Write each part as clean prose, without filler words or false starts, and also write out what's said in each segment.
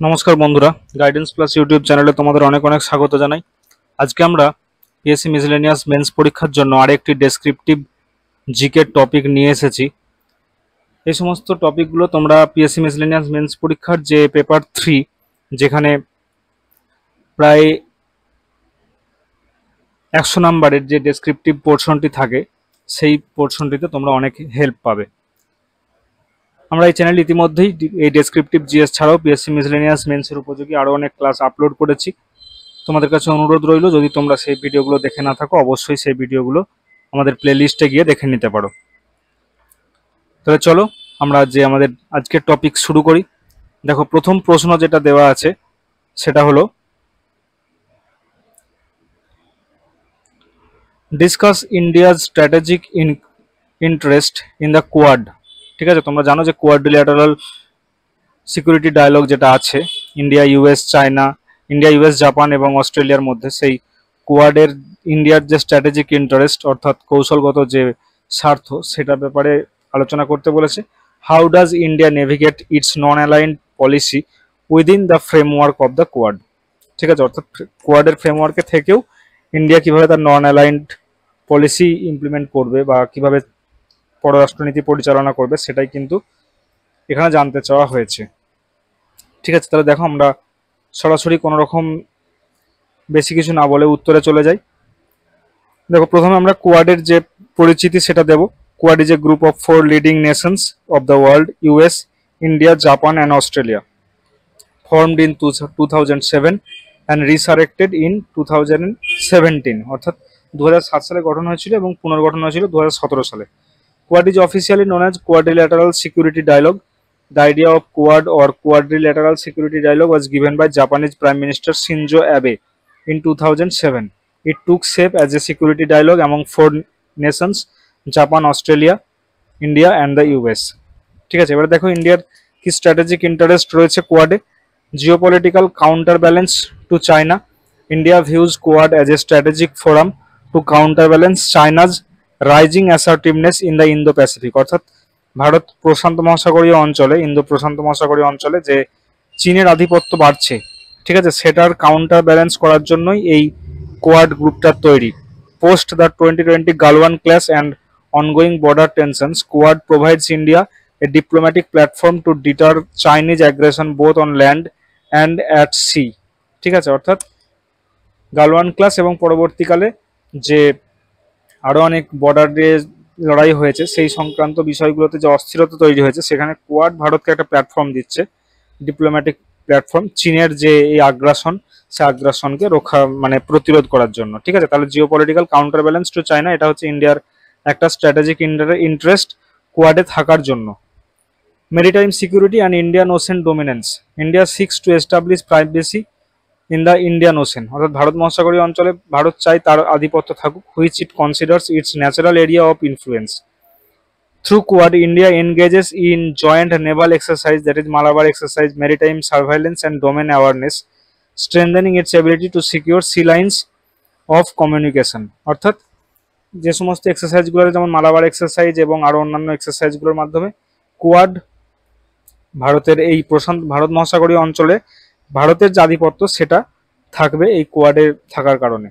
নমস্কার বন্ধুরা, guidance plus YouTube চ্যানেলে তোমাদের অনেক অনেক স্বাগত জানাই। আজকে আমরা পিএসসি মিসেলেনিয়াস মেন্স পরীক্ষার জন্য আরেকটি ডেসক্রিপটিভ জিকে টপিক নিয়ে এসেছি। এই সমস্ত টপিকগুলো তোমরা পিএসসি মিসেলেনিয়াস মেন্স পরীক্ষার যে পেপার 3, যেখানে প্রায় 100 নাম্বারের যে ডেসক্রিপটিভ পোর্শনটি থাকে, সেই পোর্শনটিতে তোমরা অনেক হেল্প পাবে। আমরা এই চ্যানেল ইতিমধ্যেই এই ডেসক্রিপটিভ জিএস ছাড়াও পিএসসি মিসেলেনিয়াস মেন্সের উপযোগী আরও অনেক ক্লাস আপলোড করেছি। তোমাদের কাছে অনুরোধ রইল, যদি তোমরা সেই ভিডিওগুলো দেখে না থাকো, অবশ্যই সেই ভিডিওগুলো আমাদের প্লেলিস্টে গিয়ে দেখে নিতে পারো। তাহলে চলো আমরা আমাদের আজকের টপিক শুরু করি। দেখো, প্রথম প্রশ্ন যেটা দেওয়া আছে সেটা হলো, discuss India's strategic interest in the quad. ঠিক আছে, তোমরা জানো যে কোয়াড্রিল্যাটারাল সিকিউরিটি ডায়ালগ যেটা আছে India US China, India US Japan এবং অস্ট্রেলিয়ার মধ্যে, সেই কোয়াডের ইন্ডিয়ার যে স্ট্র্যাটেজিক ইন্টারেস্ট অর্থাৎ কৌশলগত যে স্বার্থ, সেটার ব্যাপারে আলোচনা করতে বলেছে। How does India navigate it's non aligned policy within the framework of the quad. ঠিক আছে, অর্থাৎ কোয়াডের ফ্রেমওয়ার্কে থেকেও ইন্ডিয়া কিভাবে তার নন অ্যালাইন্ড পলিসি ইমপ্লিমেন্ট করবে বা কিভাবে পররাষ্ট্রনীতি পরিচালনা করবে, সেটাই কিন্তু এখানে জানতে চাওয়া হয়েছে। ঠিক আছে, তাহলে দেখো আমরা সরাসরি কোনো রকম বেশি কিছু না বলে উত্তরে চলে যাই। দেখো, প্রথমে আমরা কোয়াডের যে পরিচিতি সেটা দেব। Quad is a group of 4 leading nations of the world, US, India, Japan and Australia, formed in 2007 and resurrected in 2017, অর্থাৎ 2007 সালে গঠন হয়েছিল এবং পুনর্গঠন হয়েছিল 2017 সালে। Quad is officially known as quadrilateral security dialogue. The idea of Quad or quadrilateral security dialogue was given by Japanese Prime Minister Shinzo Abe in 2007. It took shape as a security dialogue among 4 nations: Japan, Australia, India and the US. ঠিক আছে, এবার দেখো ইন্ডিয়ার কি strategic interest রয়েছে কোয়াডে। Geopolitical counterbalance to China, India views Quad as a strategic forum to counterbalance China's rising assertiveness in the Indo Pacific, অর্থাৎ ভারত প্রশান্ত মহাসাগরীয় অঞ্চলে, ইন্দো প্রশান্ত মহাসাগরীয় অঞ্চলে যে চীনের আধিপত্য বাড়ছে, ঠিক আছে, সেটার কাউন্টার ব্যালেন্স করার জন্যই এই কোয়াড গ্রুপটার তৈরি। Post the 2020 Galwan clash and ongoing border tensions, Quad provides India a diplomatic platform to deter Chinese aggression both on land and at sea. ঠিক আছে, অর্থাৎ গালওয়ান ক্লাস এবং পরবর্তীকালে যে আরও অনেক বর্ডারে লড়াই হয়েছে, সেই সংক্রান্ত বিষয়গুলোতে যে অস্থিরতা তৈরি হয়েছে, সেখানে কোয়াড ভারতকে একটা প্ল্যাটফর্ম দিচ্ছে, ডিপ্লোম্যাটিক প্ল্যাটফর্ম, চীনের যে এই আগ্রাসন, সে আগ্রাসনকে রক্ষা প্রতিরোধ করার জন্য। ঠিক আছে, তাহলে geopolitical counter balance to China, এটা হচ্ছে ইন্ডিয়ার একটা স্ট্র্যাটেজিক ইন্টারেস্ট কোয়াডে থাকার জন্য। Maritime security and Indian ocean dominance, India seeks to establish primacy in the Indian ocean, অর্থাৎ ভারত মহাসাগরীয় অঞ্চলে ভারত চাই তার আধিপত্য থাকুক, which it considers its natural area of influence. Through Quad, India engages in joint naval exercise, that is Malabar exercise, maritime surveillance and domain awareness, strengthening its ability to secure sea lines of communication, অর্থাৎ যে সমস্ত এক্সারসাইজগুলো, যেমন Malabar exercise এবং আরও অন্যান্য এক্সারসাইজগুলোর মাধ্যমে quad ভারতের এই ভারত মহাসাগরীয় অঞ্চলে ভারতের যে আধিপত্য সেটা থাকবে এই কোয়াডের থাকার কারণে।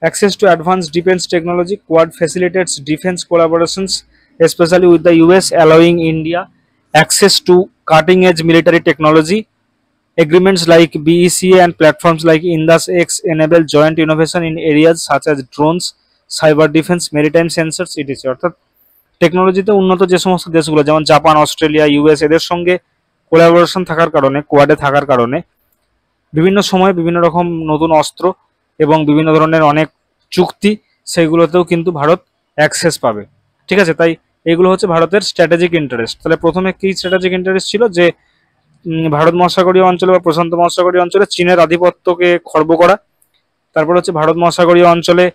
Access to advance defence technology, Quad facilitates defence collaborations especially with the US, allowing India access to cutting edge military technology. Agreements like BECA and platforms like Indus X enable joint innovation in areas such as drones, cyber defence, maritime sensors etc, অর্থাৎ টেকনোলজিতে উন্নত যে সমস্ত দেশগুলো যেমন Japan, Australia, US, এদের সঙ্গে collaboration থাকার কারণে, কোয়াডে থাকার কারণে বিভিন্ন সময় বিভিন্ন রকম নতুন অস্ত্র এবং বিভিন্ন ধরনের অনেক চুক্তি, সেইগুলোতেও কিন্তু ভারত অ্যাক্সেস পাবে। ঠিক আছে, তাই এইগুলো হচ্ছে ভারতের স্ট্র্যাটেজিক ইন্টারেস্ট। তাহলে প্রথমে কি স্ট্র্যাটেজিক ইন্টারেস্ট ছিল, যে ভারত মহাসাগরীয় অঞ্চলে বা প্রশান্ত মহাসাগরীয় অঞ্চলে চীনের আধিপত্যকে খর্ব করা। তারপর হচ্ছে ভারত মহাসাগরীয় অঞ্চলে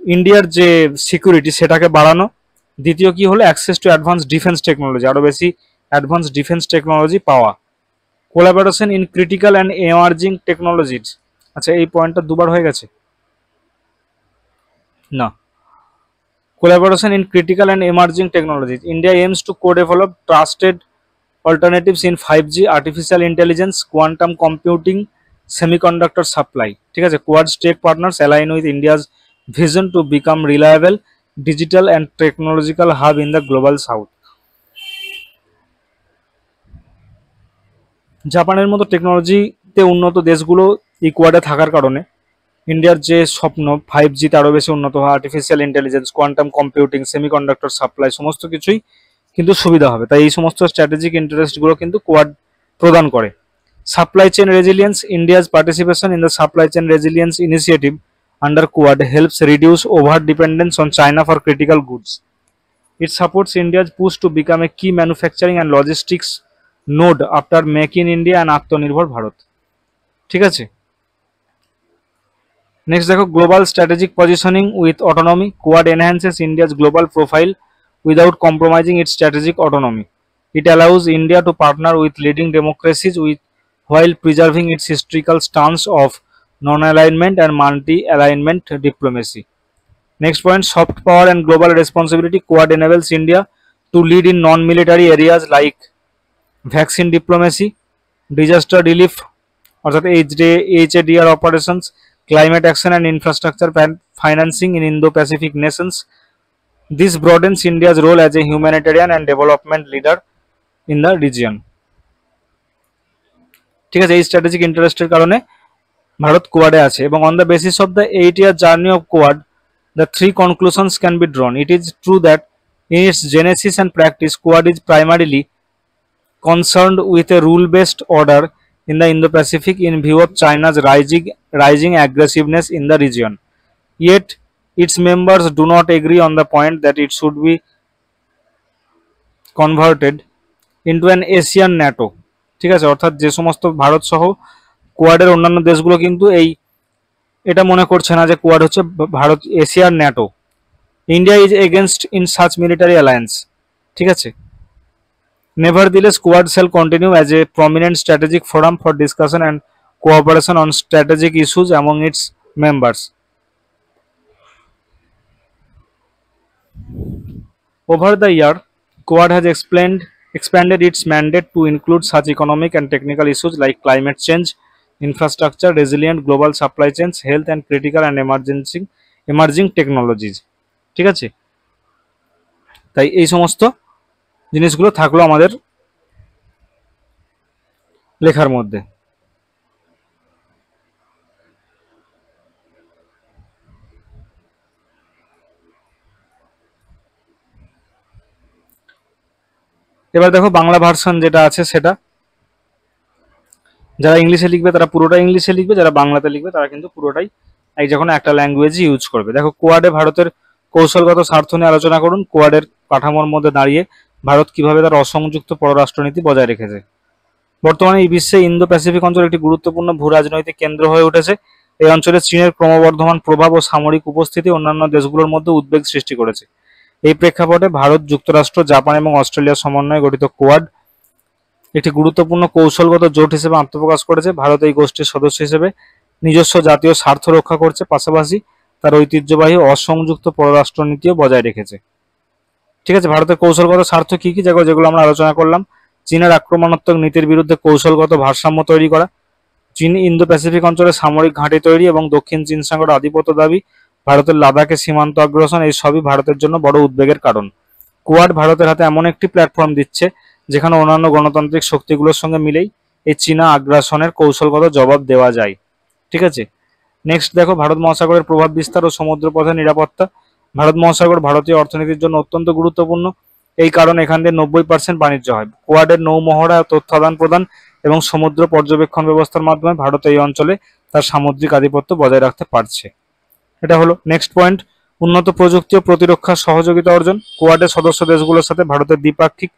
ইন্ডিয়ার যে সিকিউরিটি সেটাকে বাড়ানো। দ্বিতীয় কি হলো, access to advance defence technology, আরও বেশি অ্যাডভান্স ডিফেন্স টেকনোলজি পাওয়া। Collaboration in critical and emerging technologies, আচ্ছা এই পয়েন্টটা দুবার হয়ে গেছে না। Collaboration in critical and emerging technologies, India aims to co-develop trusted alternatives in 5G, artificial intelligence, quantum computing, semiconductor supply. ঠিক আছে, Quad's tech partners align with India's vision to become reliable, digital and technological hub in the global south. জাপানের মতো টেকনোলজিতে উন্নত দেশগুলো এই কোয়াডে থাকার কারণে ইন্ডিয়ার যে স্বপ্ন 5G-তে আরও বেশি উন্নত হওয়া, artificial intelligence, quantum computing, semiconductor supply সমস্ত কিছুই কিন্তু সুবিধা হবে। তাই এই সমস্ত স্ট্র্যাটেজিক ইন্টারেস্টগুলো কিন্তু কোয়াড প্রদান করে। Supply chain resilience, India's participation in the supply chain resilience initiative under Quad helps reduce over-dependence on China for critical goods. It supports India's push to become a key manufacturing and logistics node after Make in India and Atmanirbhar Bharat. ঠিক আছে, next দেখো global strategic positioning with autonomy. Quad enhances India's global profile without compromising its strategic autonomy. It allows India to partner with leading democracies while preserving its historical stance of non-alignment and multi-alignment diplomacy. Next point, soft power and global responsibility. Quad enables India to lead in non-military areas like vaccine diplomacy, disaster relief অর্থাৎ HADR operations, climate action and infrastructure financing in Indo-Pacific nations. This broadens India's role as a humanitarian and development leader in the region. ঠিক আছে, এই strategic ইন্টারেস্টের কারণে ভারত কোয়াডে আছে এবং on the basis of the 8-year journey of Quad, the three conclusions can be drawn. It is true that in its genesis and practice, Quad is primarily concerned with a rule-based order in the Indo-Pacific in view of China's rising aggressiveness in the region. Yet, its members do not agree on the point that it should be converted into an Asian NATO. ঠিক আছে, অর্থাৎ যে সমস্ত ভারত সহ কোয়াডের অন্যান্য দেশগুলো কিন্তু এটা মনে করছে না যে কোয়াড হচ্ছে ভারত এশিয়ার NATO. India is against in such military alliance. ঠিক আছে, নেভারদিলেস quad shall continue as a prominent strategic forum for discussion and cooperation on strategic issues among its members. Over the year, Quad has expanded its mandate to include such economic and technical issues like climate change, infrastructure, resilient global supply chains, health and critical and emerging technologies. ঠিক আছে, তাই এই সমস্ত জিনিসগুলো থাকলো আমাদের লেখার মধ্যে। এবার দেখো বাংলা ভার্সন যেটা আছে সেটা, যারা ইংলিশে লিখবে তারা পুরোটা ইংলিশে লিখবে, যারা বাংলাতে লিখবে তারা কিন্তু পুরোটাই যে কোনো একটা ল্যাঙ্গুয়েজই ইউজ করবে। দেখো কোয়াডে ভারতের কৌশলগত স্বার্থ নিয়ে আলোচনা করুন। কোয়াডের কাঠামোর মধ্যে দাঁড়িয়ে ভারত কিভাবে তার অসংযুক্ত পররাষ্ট্রনীতি বজায় রেখেছে। বর্তমানে এই বিশ্বে ইন্দো প্যাসিফিক অঞ্চল একটি গুরুত্বপূর্ণ ভূ রাজনৈতিক কেন্দ্র হয়ে উঠেছে। এই অঞ্চলে চীনের ক্রমবর্ধমান প্রভাব ও সামরিক উপস্থিতি অন্যান্য দেশগুলোর মধ্যে উদ্বেগ সৃষ্টি করেছে। এই প্রেক্ষাপটে ভারত, যুক্তরাষ্ট্র, জাপান এবং অস্ট্রেলিয়ার সমন্বয়ে গঠিত কোয়াড একটি গুরুত্বপূর্ণ কৌশলগত জোট হিসেবে আত্মপ্রকাশ করেছে। ভারত এই গোষ্ঠীর সদস্য হিসেবে নিজস্ব জাতীয় স্বার্থ রক্ষা করছে, পাশাপাশি তার ঐতিহ্যবাহী অসংযুক্ত পররাষ্ট্রনীতিও বজায় রেখেছে। ঠিক আছে, ভারতের কৌশলগত স্বার্থ কি কি যেগুলো আমরা আলোচনা করলাম। চীনের আক্রমণাত্মক নীতির বিরুদ্ধে কৌশলগত ভারসাম্য তৈরি করা, চীন ইন্দো প্যাসিফিক অঞ্চলে সামরিক ঘাঁটি তৈরি এবং দক্ষিণ চীন সাগরের আধিপত্য দাবি, ভারতের লাদাখে সীমান্ত আগ্রাসন, এই সবই ভারতের জন্য বড় উদ্বেগের কারণ। কোয়াড ভারতের হাতে এমন একটি প্ল্যাটফর্ম দিচ্ছে যেখানে অন্যান্য গণতান্ত্রিক শক্তিগুলোর সঙ্গে মিলেই এই চীনা আগ্রাসনের কৌশলগত জবাব দেওয়া যায়। ঠিক আছে, নেক্সট দেখো ভারত মহাসাগরের প্রভাব বিস্তার ও সমুদ্রপথের নিরাপত্তা। ভারত মহাসাগর ভারতীয় অর্থনীতির জন্য অত্যন্ত গুরুত্বপূর্ণ। এই কারণে এখান দিয়ে 90% বাণিজ্য হয়। কোয়াডের নৌমহড়া, তথ্য আদান প্রদান এবং সমুদ্র পর্যবেক্ষণ ব্যবস্থার মাধ্যমে ভারত এই অঞ্চলে তার সামুদ্রিক আধিপত্য বজায় রাখতে পারছে। এটা হলো নেক্সট পয়েন্ট। উন্নত প্রযুক্তি ও প্রতিরক্ষা সহযোগিতা অর্জন। কোয়াডের সদস্য দেশগুলোর সাথে ভারতের দ্বিপাক্ষিক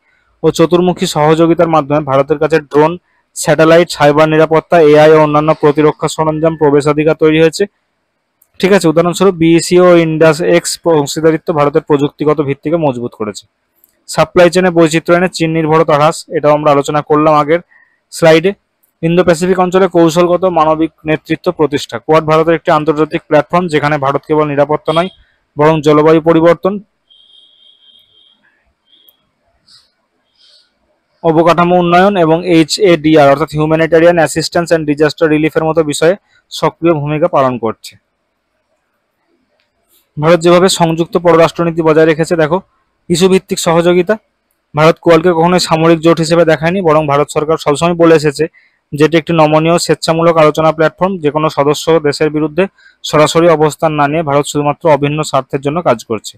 ও চতুর্মুখী সহযোগিতার মাধ্যমে ভারতের কাছে ড্রোন, স্যাটেলাইট, সাইবার নিরাপত্তা, এআই ও অন্যান্য প্রতিরক্ষা সরঞ্জাম প্রবেশাধিকার তৈরি হয়েছে। ঠিক আছে, উদাহরণস্বরূপ বিএসি ও ইন্ডাস এক্স অংশীদারিত্ব ভারতের প্রযুক্তিগত ভিত্তিকে মজবুত করেছে। সাপ্লাই চেনে বৈচিত্র্য এনে চীন নির্ভরতা হ্রাস, এটাও আমরা আলোচনা করলাম আগের স্লাইডে। ইন্দো প্যাসিফিক অঞ্চলে কৌশলগত মানবিক নেতৃত্ব প্রতিষ্ঠা। কোয়াড ভারতের একটি আন্তর্জাতিক প্ল্যাটফর্ম যেখানে ভারত কেবল নিরাপত্তা নয় বরং জলবায়ু পরিবর্তন, অবকাঠামো উন্নয়ন এবং HADR অর্থাৎ হিউম্যানিটেরিয়ান অ্যাসিস্ট্যান্স অ্যান্ড ডিজাস্টার রিলিফের মতো বিষয়ে সক্রিয় ভূমিকা পালন করছে। ভারত যেভাবে সংযুক্ত পররাষ্ট্রনীতি বজায় রেখেছে, দেখো, ইস্যুভিত্তিক সহযোগিতা। ভারত কোয়াডকে কখনোই সামরিক জোট হিসেবে দেখায়নি, বরং ভারত সরকার সবসময় বলে এসেছে যেটি একটি নমনীয় স্বেচ্ছামূলক আলোচনা প্ল্যাটফর্ম। যে কোনো সদস্য দেশের বিরুদ্ধে সরাসরি অবস্থান না নিয়ে ভারত শুধুমাত্র অভিন্ন স্বার্থের জন্য কাজ করছে।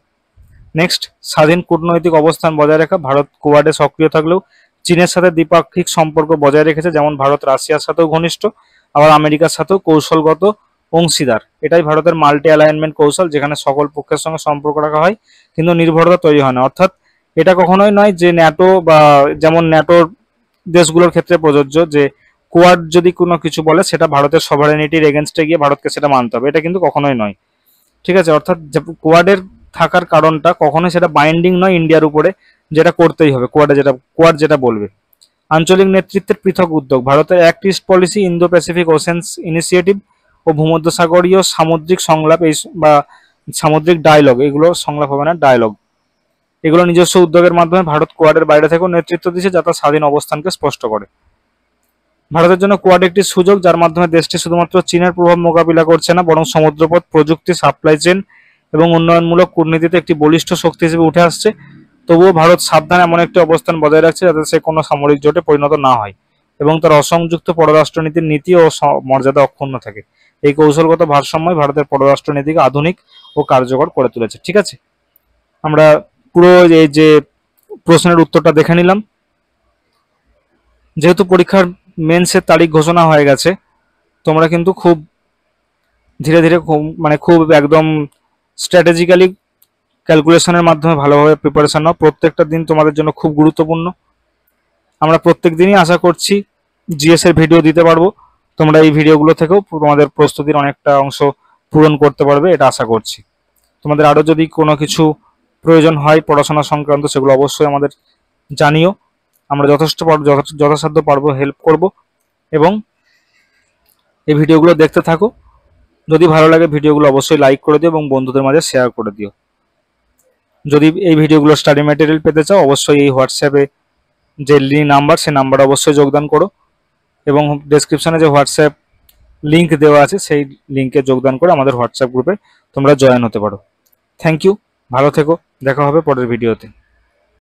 নেক্সট, স্বাধীন কূটনৈতিক অবস্থান বজায় রাখা। ভারত কোয়াডে সক্রিয় থাকলেও চীনের সাথে দ্বিপাক্ষিক সম্পর্ক বজায় রেখেছে, যেমন ভারত রাশিয়ার সাথেও ঘনিষ্ঠ, আবার আমেরিকার সাথেও কৌশলগত অংশীদার। এটাই ভারতের মাল্টি অ্যালাইনমেন্ট কৌশল, যেখানে সকল পক্ষের সঙ্গে সম্পর্ক রাখা হয় কিন্তু নির্ভরতা তৈরি হয় না। অর্থাৎ এটা কখনোই নয় যে ন্যাটো বা যেমন ন্যাটোর দেশগুলোর ক্ষেত্রে প্রযোজ্য যে কোয়াড যদি কোনো কিছু বলে সেটা ভারতের সভারেনিটির এগেনস্টে গিয়ে ভারতকে সেটা মানতে হবে, এটা কিন্তু কখনোই নয়। ঠিক আছে, অর্থাৎ কোয়াডের থাকার কারণটা কখনোই সেটা বাইন্ডিং নয় ইন্ডিয়ার উপরে, যেটা করতেই হবে কোয়াড যেটা বলবে। আঞ্চলিক নেতৃত্বের পৃথক উদ্যোগ। ভারতের act east policy, Indo Pacific oceans initiative ও ভূমধ্যসাগরীয় সামুদ্রিক সংলাপ বা সামুদ্রিক ডায়লগ, এগুলো সংলাপ হবে না, ডায়লগ, এগুলো নিজস্ব উদ্যোগের মাধ্যমে ভারত কোয়াডের বাইরে থেকেও নেতৃত্ব দিচ্ছে, যা তার স্বাধীন অবস্থানকে স্পষ্ট করে। ভারতের জন্য কোয়াড একটি সুযোগ, যার মাধ্যমে দেশটি শুধুমাত্র চীনের প্রভাব মোকাবিলা করছে না, বরং সমুদ্রপথ, প্রযুক্তি, সাপ্লাই চেন এবং উন্নয়নমূলক কূটনীতিতে একটি বলিষ্ঠ শক্তি হিসেবে উঠে আসছে। তবুও ভারত সাবধানে এমন একটি অবস্থান বজায় রাখছে যাতে সে কোনো সামরিক জোটে পরিণত না হয় এবং তার অসংযুক্ত পররাষ্ট্রনীতির নীতি ও মর্যাদা অক্ষুণ্ণ থাকে। এই কৌশলগত ভারসাম্যই ভারতের পররাষ্ট্রনীতিকে আধুনিক ও কার্যকর করে তুলেছে। ঠিক আছে, আমরা পুরো এই যে প্রশ্নের উত্তরটা দেখে নিলাম। যেহেতু পরীক্ষার মেন্সের তারিখ ঘোষণা হয়ে গেছে, তোমরা কিন্তু খুব ধীরে ধীরে খুব একদম স্ট্র্যাটেজিক্যালি ক্যালকুলেশনের মাধ্যমে ভালোভাবে প্রিপারেশন নাও। প্রত্যেকটা দিন তোমাদের জন্য খুব গুরুত্বপূর্ণ। আমরা প্রত্যেক দিনই আশা করছি জিএস এর ভিডিও দিতে পারবো। তোমরা এই ভিডিওগুলো থেকেও তোমাদের প্রস্তুতির অনেকটা অংশ পূরণ করতে পারবে, এটা আশা করছি। তোমাদের আরও যদি কোনো কিছু প্রয়োজন হয় পড়াশোনা সংক্রান্ত, সেগুলো অবশ্যই আমাদের জানিও। আমরা যথাসাধ্য পারবো হেল্প করব। এবং এই ভিডিওগুলো দেখতে থাকো। যদি ভালো লাগে ভিডিওগুলো অবশ্যই লাইক করে দিও এবং বন্ধুদের মাঝে শেয়ার করে দিও। যদি এই ভিডিওগুলো স্টাডি ম্যাটেরিয়াল পেতে চাও, অবশ্যই এই হোয়াটসঅ্যাপে যে নাম্বার, সেই নাম্বারে অবশ্যই যোগদান করো এবং ডেসক্রিপশনে যে হোয়াটসঅ্যাপ লিঙ্ক দেওয়া আছে সেই লিঙ্কে যোগদান করে আমাদের হোয়াটসঅ্যাপ গ্রুপে তোমরা জয়েন হতে পারো। থ্যাংক ইউ, ভালো থেকো, দেখা হবে পরের ভিডিওতে।